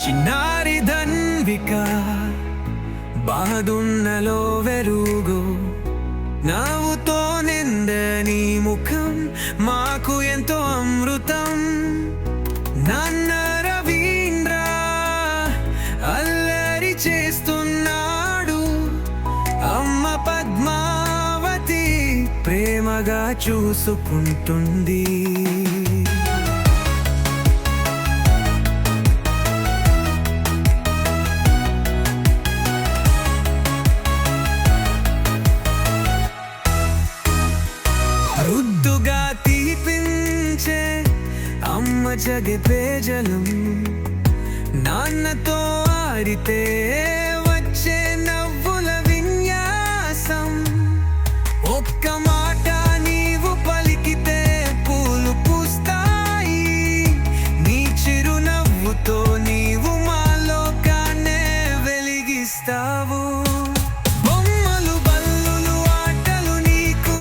చిన్నారి ధన్విక బాదున్నలో వెలుగు, నవ్వుతో నిందని ముఖం మాకు ఎంతో అమృతం. నాన్న రవీంద్ర అల్లరి చేస్తున్నాడు, అమ్మ పద్మావతి ప్రేమగా చూసుకుంటుంది. రుద్దుగా తీపించే అమ్మ జగపే జలం, నాన్నతో ఆడితే వచ్చే నవ్వుల విన్యాసం. ఒక్క మాట నీవు పలికితే పూలు పూస్తాయి, నీ చిరునవ్వుతో నీవు మా లోకాన్నే వెలిగిస్తావు.